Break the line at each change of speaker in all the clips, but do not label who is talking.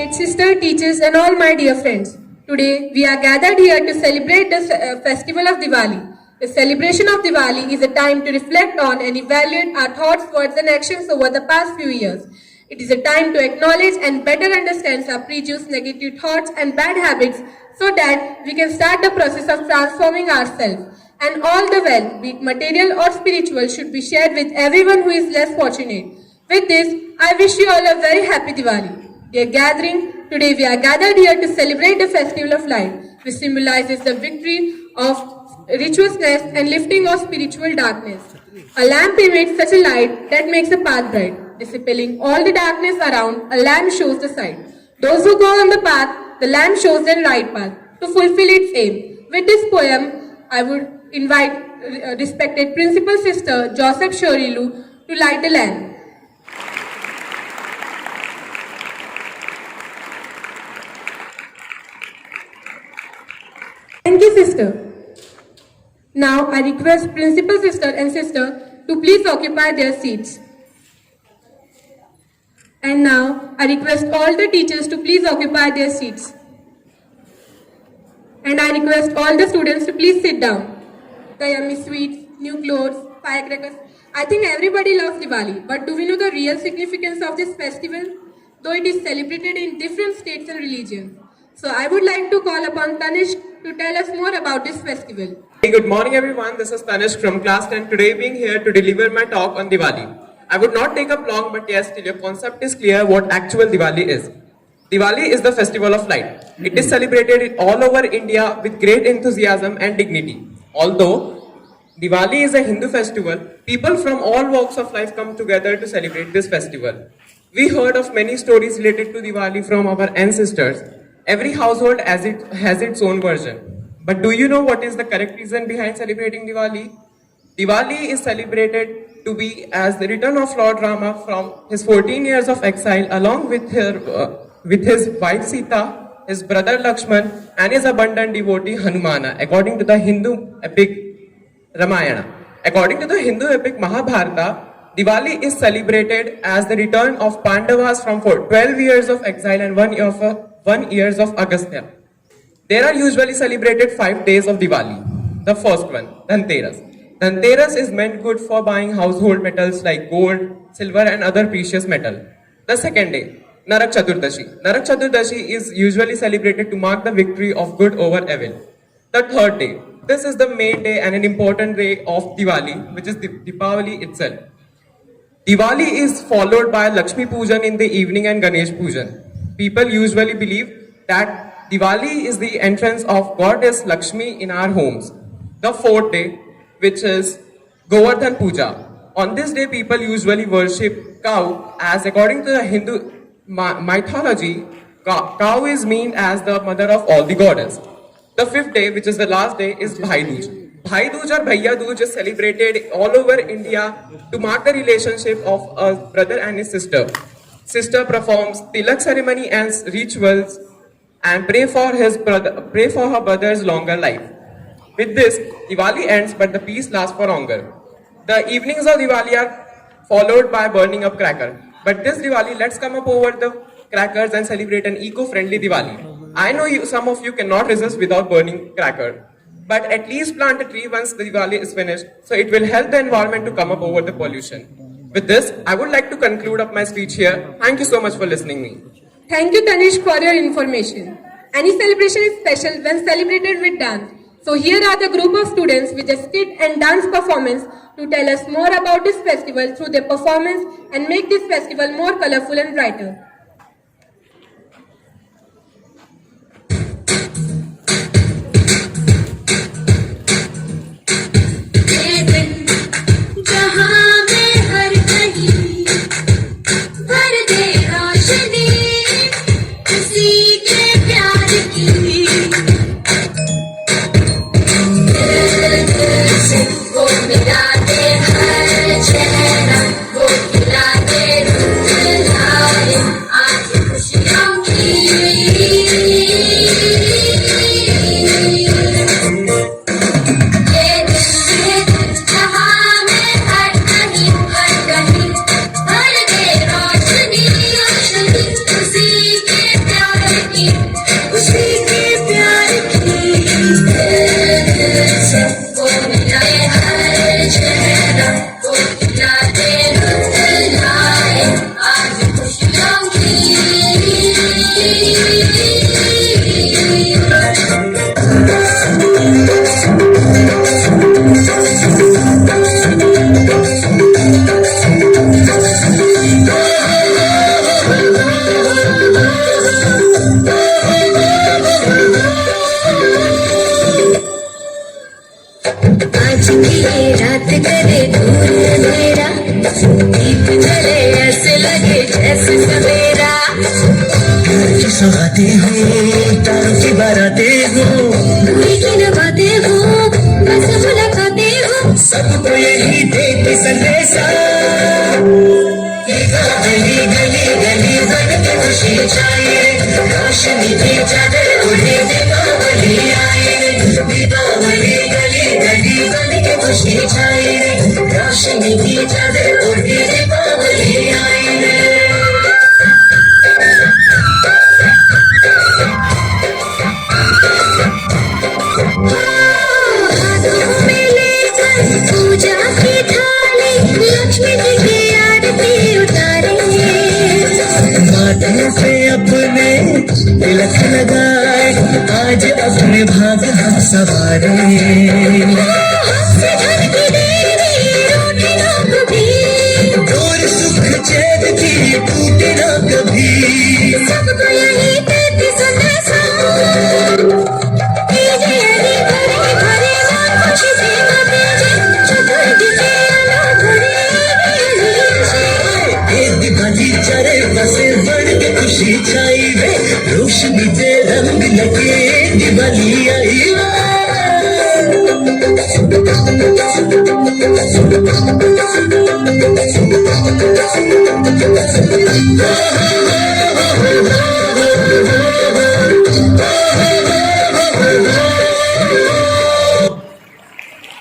respected sister, teachers and all my dear friends. Today we are gathered here to celebrate the festival of Diwali. The celebration of Diwali is a time to reflect on and evaluate our thoughts, words and actions over the past few years. It is a time to acknowledge and better understand our prejudice, negative thoughts and bad habits so that we can start the process of transforming ourselves. And all the wealth, be it material or spiritual, should be shared with everyone who is less fortunate. With this, I wish you all a very happy Diwali. Dear gathering, today we are gathered here to celebrate the festival of light, which symbolizes the victory of righteousness and lifting of spiritual darkness. A lamp emits such a light that makes a path bright. Dispelling all the darkness around, a lamp shows the sight. Those who go on the path, the lamp shows the right path to fulfill its aim. With this poem, I would invite respected Principal Sister Joseph Shorilu to light the lamp. Thank you, sister. Now I request Principal Sister and Sister to please occupy their seats. And now I request all the teachers to please occupy their seats. And I request all the students to please sit down. The yummy sweets, new clothes, firecrackers. I think everybody loves Diwali, but do we know the real significance of this festival? Though it is celebrated in different states and religions. So I would like to call upon Tanishq to tell us more about this festival.
Hey, good morning everyone, this is Tanishq from class 10. Today being here to deliver my talk on Diwali. I would not take up long, but yes, till your concept is clear what actual Diwali is. Diwali is the festival of light. It is celebrated all over India with great enthusiasm and dignity. Although Diwali is a Hindu festival, people from all walks of life come together to celebrate this festival. We heard of many stories related to Diwali from our ancestors. Every household has its own version. But do you know what is the correct reason behind celebrating Diwali? Diwali is celebrated to be as the return of Lord Rama from his 14 years of exile along with his wife Sita, his brother Lakshman and his abundant devotee Hanumana, according to the Hindu epic Ramayana. According to the Hindu epic Mahabharata, Diwali is celebrated as the return of Pandavas from 12 years of exile and 1 year of Agastya. There are usually celebrated 5 days of Diwali. The first one, Dhanteras. Dhanteras is meant good for buying household metals like gold, silver and other precious metal. The second day, Narak Chaturdashi. Narak Chaturdashi is usually celebrated to mark the victory of good over evil. The third day, this is the main day and an important day of Diwali, which is Deepavali itself. Diwali is followed by Lakshmi Pujan in the evening and Ganesh Pujan. People usually believe that Diwali is the entrance of Goddess Lakshmi in our homes. The fourth day, which is Govardhan Puja. On this day, people usually worship cow, as according to the Hindu mythology, cow is meant as the mother of all the goddess. The fifth day, which is the last day, is Bhai Dooj. Bhai Dooj or Bhaiya Dooj is celebrated all over India to mark the relationship of a brother and his sister. Sister performs tilak ceremony and rituals and pray for her brother's longer life. With this, Diwali ends, but the peace lasts for longer. The evenings of Diwali are followed by burning up crackers. But this Diwali, let's come up over the crackers and celebrate an eco-friendly Diwali. I know some of you cannot resist without burning cracker. But at least plant a tree once the Diwali is finished, so it will help the environment to come up over the pollution. With this, I would like to conclude up my speech here. Thank you so much for listening me.
Thank you, Tanishq, for your information. Any celebration is special when celebrated with dance. So here are the group of students with a skit and dance performance to tell us more about this festival through their performance and make this festival more colorful and brighter.
मिला दे हर चेहरा वो खिला दे रूठ लाए की उसी के प्यार की से वो मिलाए हर चेहरा वो खिलाते रुलाए आज खुशियों की आज की ये रात करे दूर अंधेरा दीप जले ऐसे लगे जैसे सवेरा
की सौगातें हो तारों की बारातें हो
दूरी की नवातें हो बस मुलाकातें हो
सबको यही देते संदेशा गली गली गली बन के खुशी छाए रोशनी की चादर उड़े दीपावली आए दीपावली गली गली बन के खुशी छाए रोशनी की चादर उड़े दीपावली आए
हाथों में लेकर पूजा की थाली लक्ष्मी जी की आरती उतारेंगे
माथे पे अपने तिलक लगाए आज अपने भाग हम सवारे
हमसे घर की देवी रूठे ना कभी
दूर सुख चैन की टूटे ना कभी
सबको यही देती संदेशा कीजिए हरी भरी भरी रात खुशी से मतेजे चतुर्थी के आना भरे
ये दिवाली चरे बसे बढ़ के खुशी छाई वे रोशनी पे रंग लगे दिवाली आई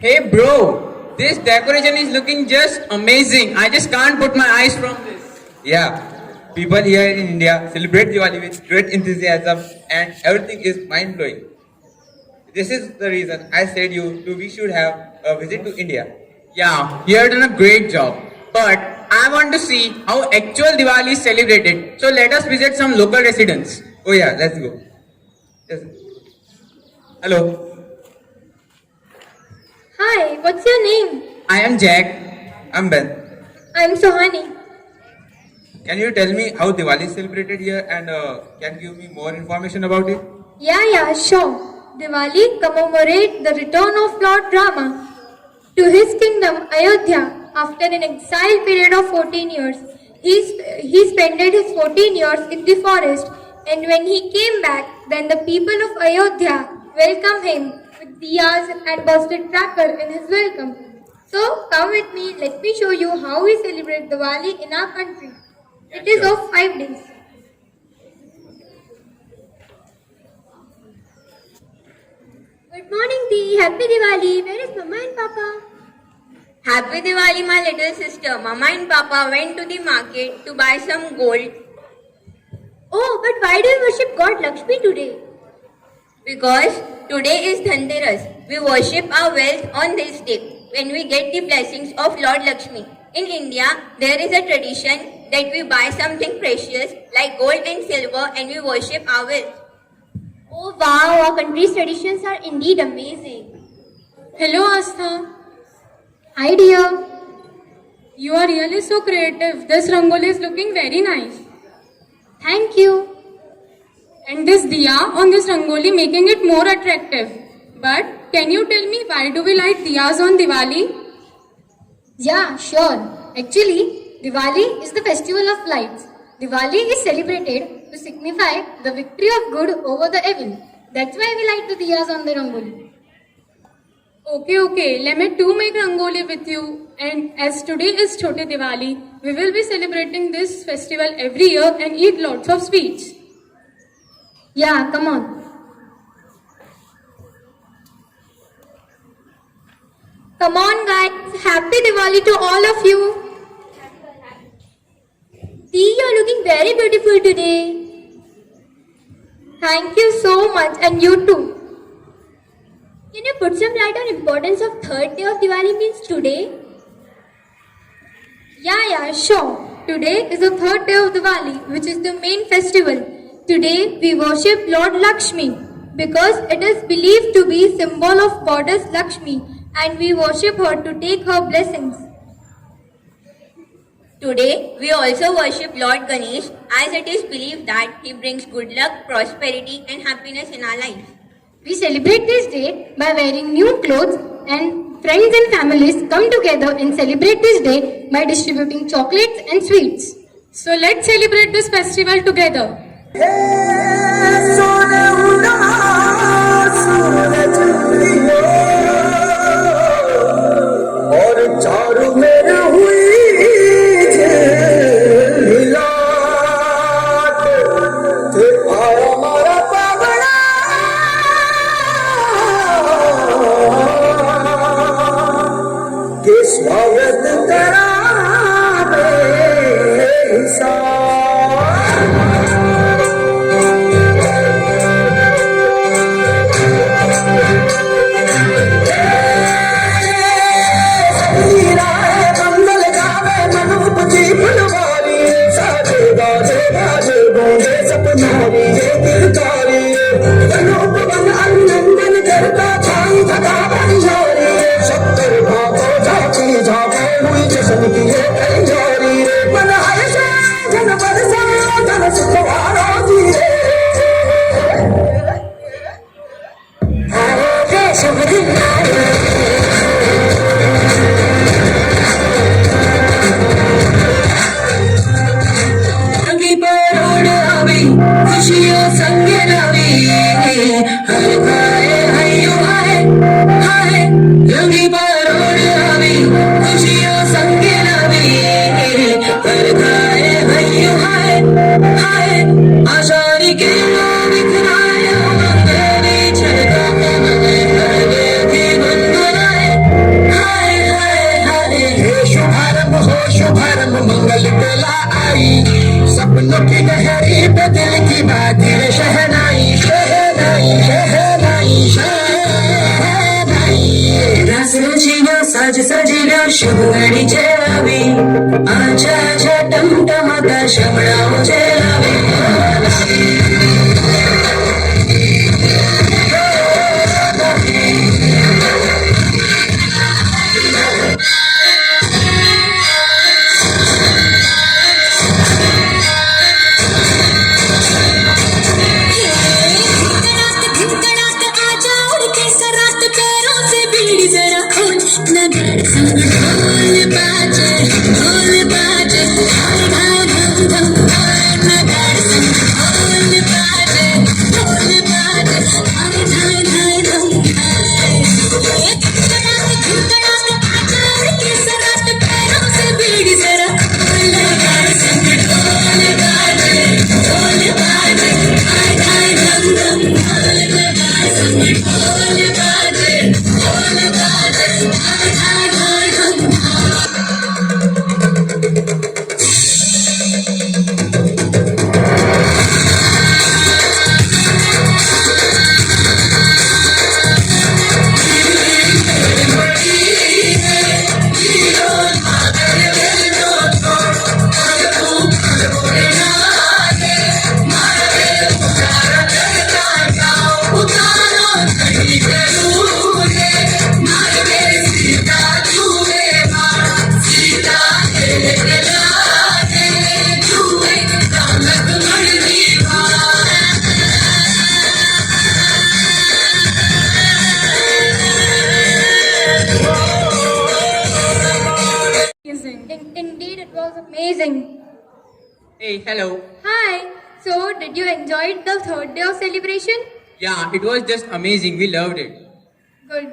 Hey bro, this decoration is looking just amazing. I just can't put my eyes from this.
Yeah, people here in India celebrate Diwali with great enthusiasm and everything is mind blowing. This is the reason I said we should have a visit to India.
Yeah, you have done a great job. But I want to see how actual Diwali is celebrated. So let us visit some local residents.
Oh yeah, let's go. Yes. Hello,
Hi, what's your name?
I am Jack.
I'm Ben.
I'm Sohani.
Can you tell me how Diwali is celebrated here and can you give me more information about it?
Yeah, sure. Diwali commemorates the return of Lord Rama to his kingdom Ayodhya after an exile period of 14 years. He spent his 14 years in the forest, and when he came back, then the people of Ayodhya welcomed him with diyas and busted cracker in his welcome. So come with me, let me show you how we celebrate Diwali in our country. It is of 5 days. Good morning, Dee. Happy Diwali. Where is Mama and Papa?
Happy Diwali, my little sister. Mama and Papa went to the market to buy some gold
Oh, but why do you worship God Lakshmi today?
because today is Dhanteras. We worship our wealth on this day when we get the blessings of Lord Lakshmi. In India, there is a tradition that we buy something precious like gold and silver and we worship our wealth.
Oh wow, our country's traditions are indeed amazing.
Hello, Astha.
Hi dear.
You are really so creative. This rangoli is looking very nice.
Thank you.
And this diya on this rangoli making it more attractive. But can you tell me why do we light diyas on Diwali?
Yeah, sure. Actually, Diwali is the festival of lights. Diwali is celebrated to signify the victory of good over the evil. That's why we light the diyas on the rangoli.
Okay. Let me too make rangoli with you. And as today is Chote Diwali, we will be celebrating this festival every year and eat lots of sweets.
Yeah, come on. Come on guys, happy Diwali to all of you. Dee, you're looking very beautiful today. Thank you so much, and you too.
Can you put some light on importance of third day of Diwali means today?
Yeah, sure. Today is the third day of Diwali, which is the main festival. Today we worship Lord Lakshmi because it is believed to be symbol of goddess Lakshmi, and we worship her to take her blessings.
Today, we also worship Lord Ganesh as it is believed that he brings good luck, prosperity, and happiness in our lives.
We celebrate this day by wearing new clothes, and friends and families come together and celebrate this day by distributing chocolates and sweets.
So let's celebrate this festival together.
और चारों मेर हुई झिलमिलाट, थे आया मारा पावड़ा के स्वागत करा मंगल गावे मनुपति फुलवारी, साजे बाजे बाजे गोंजे सपनारी ये दिलकारी, अनूप बन अभिनंदन करता छाई थका बंजारी, सत्तर भागो झांकी झांको हुई जश्न की ये तैयारी, मन हर्ष जन बरसा जन सुखवारा धीरे, आए रे शुभ दिन आए। खुशियों संग रवि हर खाए हयो हाय हाय, रंगी परोड़ आवी खुशियों संग रवि हर खाए हयो हाय हाय, आषाढ़ी के बिखराए मंगली छलका मन हर देखे मन बनाए हाय हाय हाय, हे शुभारंभ हो शुभारंभ मंगल बेला आई, सपनों की लहरी पे दिल की बातें शहनाई शहनाई शहनाई शहनाई, रस रचीना साज सजीना शुभ घड़ी चलावी, आजा आजा टमटमाता शमणाओ चलावी,
Indeed, it was amazing.
Hey, hello.
Hi. So, did you enjoy the third day of celebration?
Yeah, it was just amazing. We loved it.
Good.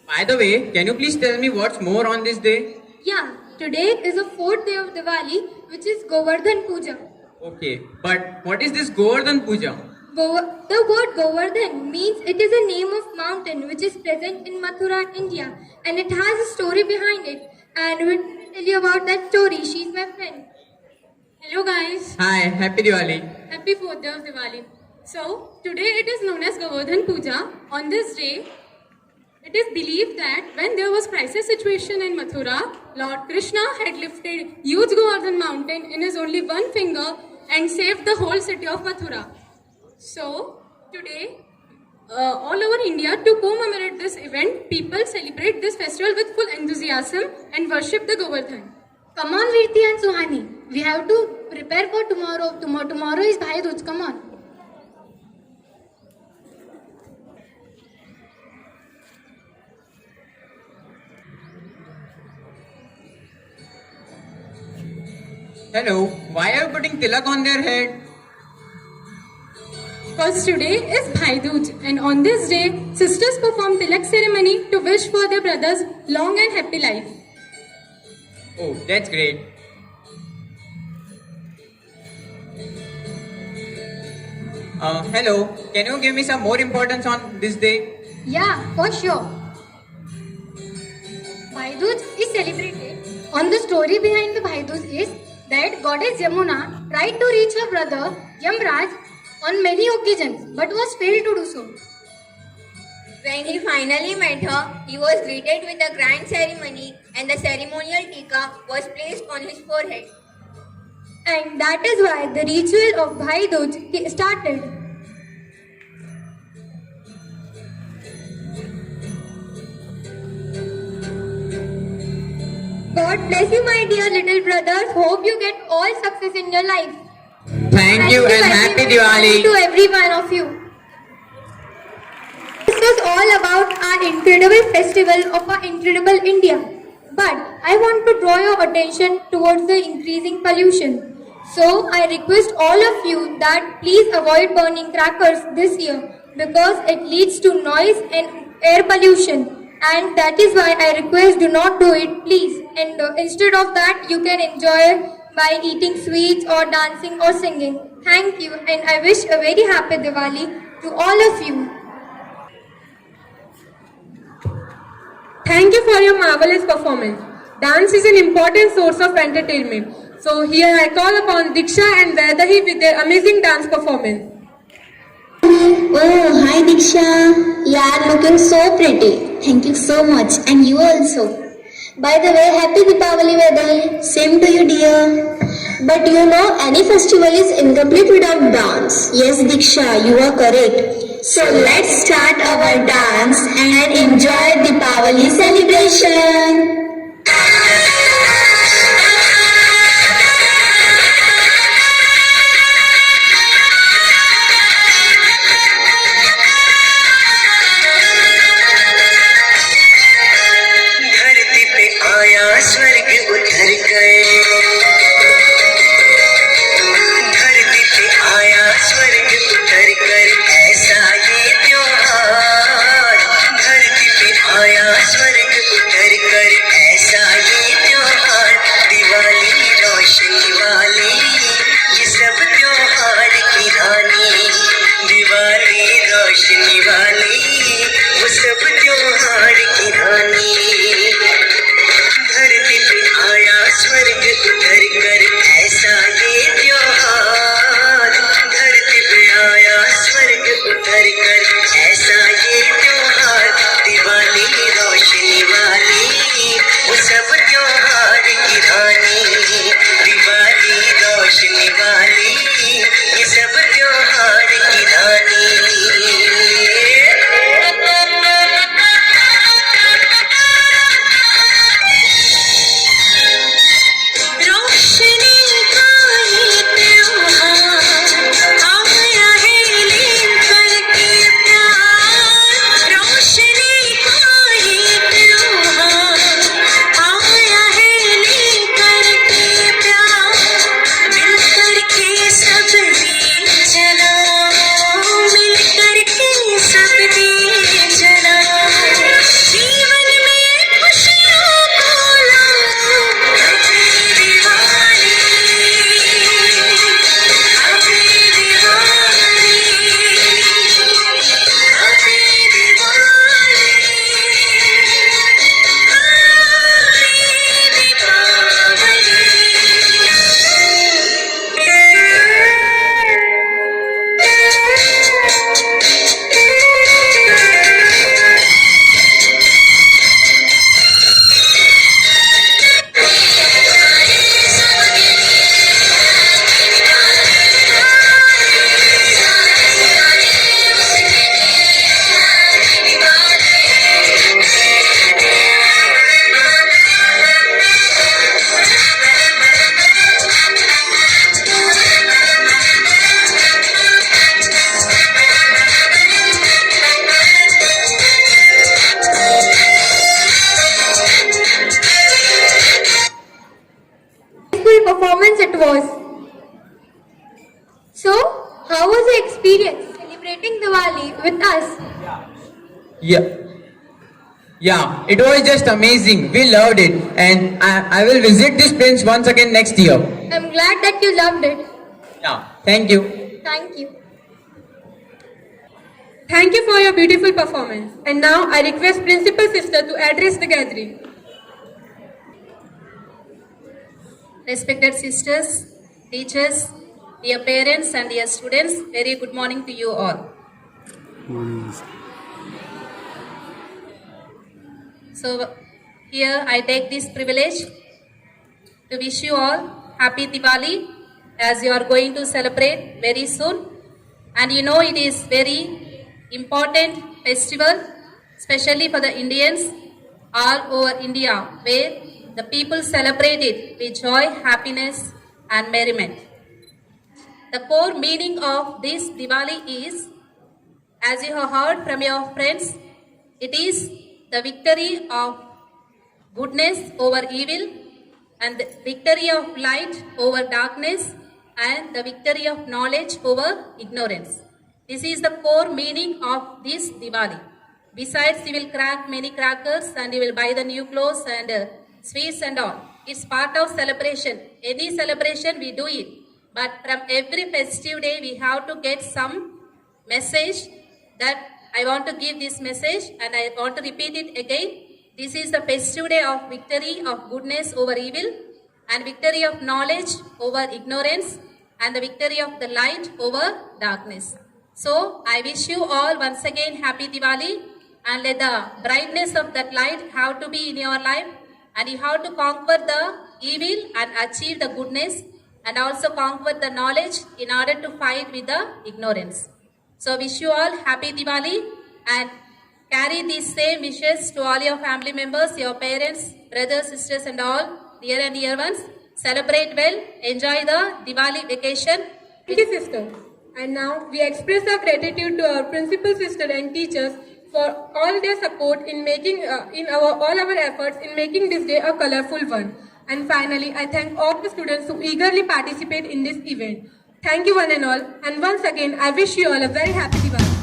By the way, can you please tell me what's more on this day?
Yeah, today is the fourth day of Diwali, which is Govardhan Puja.
Okay, but what is this Govardhan Puja?
The word Govardhan means it is a name of mountain which is present in Mathura, India, and it has a story behind it. And we'll tell you about that story. She's my friend.
Hello guys,
Hi, happy Diwali.
happy 4th day of Diwali. So, today it is known as Govardhan Puja. On this day, it is believed that when there was crisis situation in Mathura, Lord Krishna had lifted huge Govardhan mountain in his only one finger and saved the whole city of Mathura. So, today, all over India, to commemorate this event, people celebrate this festival with full enthusiasm and worship the Govardhan.
Come on, Virti and Suhani. We have to prepare for tomorrow. Tomorrow is Bhai Dooj. Come on.
Hello, why are you putting tilak on their head?
Because today is Bhai Dooj, and on this day, sisters perform tilak ceremony to wish for their brothers long and happy life.
Oh, that's great. Hello, can you give me some more importance on this day?
Yeah, for sure. Bhai Dooj is celebrated. On the story behind the Bhai Dooj is that goddess Yamuna tried to reach her brother Yamraj on many occasions but was failed to do so.
When he finally met her, he was greeted with a grand ceremony and the ceremonial tika was placed on his forehead.
And that is why the ritual of Bhai Dooj started. God bless you, my dear little brothers. Hope you get all success in your life.
Thank you and happy Diwali.
To every one of you. This was all about our incredible festival of our incredible India. But I want to draw your attention towards the increasing pollution. So I request all of you that please avoid burning crackers this year because it leads to noise and air pollution. And that is why I request do not do it, please. And instead of that, you can enjoy by eating sweets or dancing or singing. Thank you, and I wish a very happy Diwali to all of you.
Thank you for your marvelous performance. Dance is an important source of entertainment. So here I call upon Diksha and Vaidahi with their amazing dance performance.
Oh, hi Diksha. You are looking so pretty. Thank you so much. And you also. By the way, happy Deepavali Vaidahi. Same to you, dear. But you know, any festival is incomplete without dance. Yes, Diksha, you are correct. So let's start our dance and enjoy Deepavali celebration.
धरती पे आया स्वर्ग उतर गए धरती पे आया स्वर्ग उतर कर ऐसा ये त्योहार धरती पे आया स्वर्ग उतर कर ऐसा ये त्योहार दिवाली रोशनी वाली ये सब त्योहार की रानी दिवाली रोशनी वाली वो सब त्योहार की रानी धरती पे आया स्वर्ग उतर कर ऐसा ये त्योहार धरती पे आया स्वर्ग उतर कर ऐसा ये त्योहार दिवाली रोशनी वाली वो सब त्योहार की रानी दिवाली रोशनी वाली ये सब त्योहार की रानी
So, how was the experience celebrating Diwali with us?
Yeah, it was just amazing. We loved it, and I will visit this place once again next year.
I'm glad that you loved it.
Yeah, thank you.
Thank you.
Thank you for your beautiful performance. And now I request Principal Sister to address the gathering.
Respected sisters, teachers, dear parents and dear students, very good morning to you all. So here I take this privilege to wish you all happy Diwali as you are going to celebrate very soon. And you know it is very important festival, especially for the Indians all over India, where the people celebrate it with joy, happiness and merriment. The core meaning of this Diwali is, as you have heard from your friends, it is the victory of goodness over evil and the victory of light over darkness and the victory of knowledge over ignorance. This is the core meaning of this Diwali. Besides, you will crack many crackers and you will buy the new clothes and sweets and all. It's part of celebration. Any celebration we do it. But from every festive day we have to get some message that I want to give this message and I want to repeat it again. This is the festive day of victory of goodness over evil and victory of knowledge over ignorance and the victory of the light over darkness. So I wish you all once again happy Diwali and let the brightness of that light have to be in your life and you have to conquer the evil and achieve the goodness and also conquer the knowledge in order to fight with the ignorance. So wish you all happy Diwali and carry these same wishes to all your family members, your parents, brothers, sisters and all, dear and dear ones. Celebrate well, enjoy the Diwali vacation.
Thank you, sister. And now we express our gratitude to our principal sister and teachers for all their support in making all our efforts in making this day a colorful one. And finally, I thank all the students who eagerly participate in this event. Thank you one and all. And once again, I wish you all a very happy Diwali.